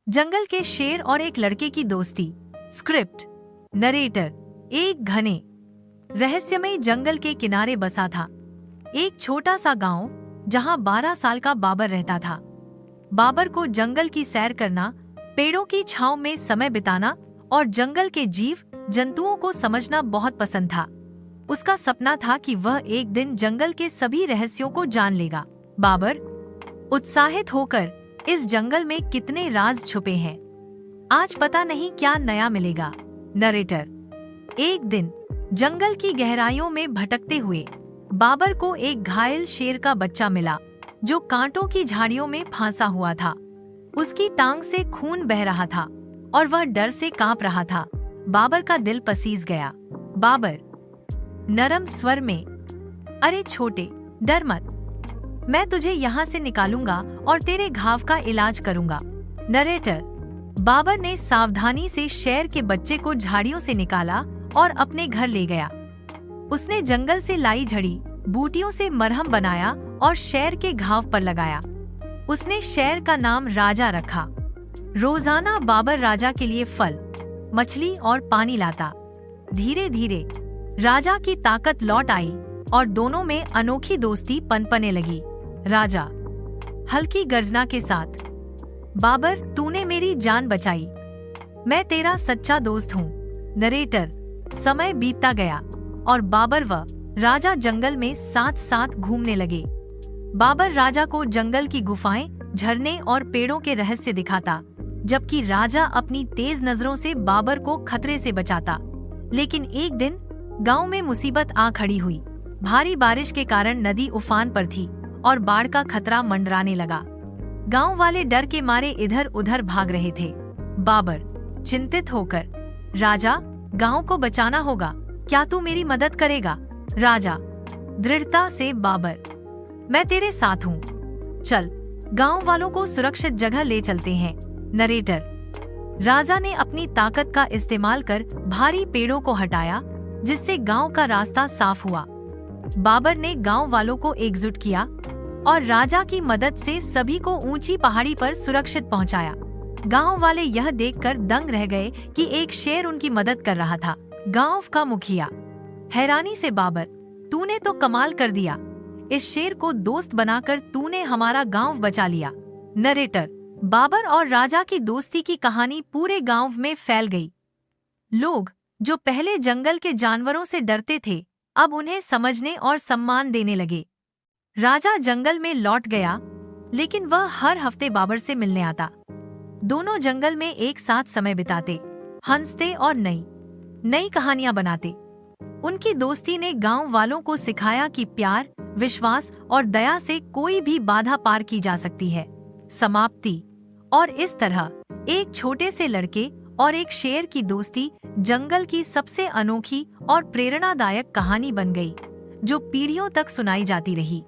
जंगल के शेर और एक लड़के की दोस्ती। Script, narrator. एक घने रहस्यमय जंगल के किनारे बसा था एक छोटा सा गांव, जहां 12 साल का बाबर रहता था। बाबर को जंगल की सैर करना, पेड़ों की छांव में समय बिताना और जंगल के जीव जंतुओं को समझना बहुत पसंद था। उसका सपना था कि वह एक दिन जंगल के सभी रहस्यों को जान लेगा। बाबर उत्साहित होकर, इस जंगल में कितने राज छुपे हैं, आज पता नहीं क्या नया मिलेगा। नरेटर। एक दिन जंगल की गहराइयों में भटकते हुए बाबर को एक घायल शेर का बच्चा मिला, जो कांटों की झाड़ियों में फंसा हुआ था। उसकी टांग से खून बह रहा था और वह डर से कांप रहा था। बाबर का दिल पसीज गया। बाबर नरम स्वर में, अरे छोटे, डर मत, मैं तुझे यहाँ से निकालूंगा और तेरे घाव का इलाज करूंगा। नरेटर। बाबर ने सावधानी से शेर के बच्चे को झाड़ियों से निकाला और अपने घर ले गया। उसने जंगल से लाई झड़ी बूटियों से मरहम बनाया और शेर के घाव पर लगाया। उसने शेर का नाम राजा रखा। रोजाना बाबर राजा के लिए फल, मछली और पानी लाता। धीरे धीरे राजा की ताकत लौट आई और दोनों में अनोखी दोस्ती पनपने लगी। राजा हल्की गर्जना के साथ, बाबर, तूने मेरी जान बचाई, मैं तेरा सच्चा दोस्त हूँ। नरेटर। समय बीतता गया और बाबर व राजा जंगल में साथ साथ घूमने लगे। बाबर राजा को जंगल की गुफाएं, झरने और पेड़ों के रहस्य दिखाता, जबकि राजा अपनी तेज नजरों से बाबर को खतरे से बचाता। लेकिन एक दिन गांव में मुसीबत आ खड़ी हुई। भारी बारिश के कारण नदी उफान पर थी और बाढ़ का खतरा मंडराने लगा। गांव वाले डर के मारे इधर उधर भाग रहे थे। बाबर चिंतित होकर, राजा, गांव को बचाना होगा, क्या तू मेरी मदद करेगा? राजा दृढ़ता से, बाबर, मैं तेरे साथ हूँ, चल गांव वालों को सुरक्षित जगह ले चलते हैं। नरेटर। राजा ने अपनी ताकत का इस्तेमाल कर भारी पेड़ों को हटाया, जिससे गांव का रास्ता साफ हुआ। बाबर ने गांव वालों को एकजुट किया और राजा की मदद से सभी को ऊंची पहाड़ी पर सुरक्षित पहुंचाया। गांव वाले यह देखकर दंग रह गए कि एक शेर उनकी मदद कर रहा था। गांव का मुखिया हैरानी से, बाबर, तूने तो कमाल कर दिया, इस शेर को दोस्त बनाकर तूने हमारा गांव बचा लिया। नरेटर। बाबर और राजा की दोस्ती की कहानी पूरे गांव में फैल गई। लोग जो पहले जंगल के जानवरों से डरते थे, अब उन्हें समझने और सम्मान देने लगे। राजा जंगल में लौट गया, लेकिन वह हर हफ्ते बाबर से मिलने आता। दोनों जंगल में एक साथ समय बिताते, हंसते और नई नई कहानियां बनाते। उनकी दोस्ती ने गांव वालों को सिखाया कि प्यार, विश्वास और दया से कोई भी बाधा पार की जा सकती है। समाप्ति। और इस तरह एक छोटे से लड़के और एक शेर की दोस्ती जंगल की सबसे अनोखी और प्रेरणादायक कहानी बन गई, जो पीढ़ियों तक सुनाई जाती रही।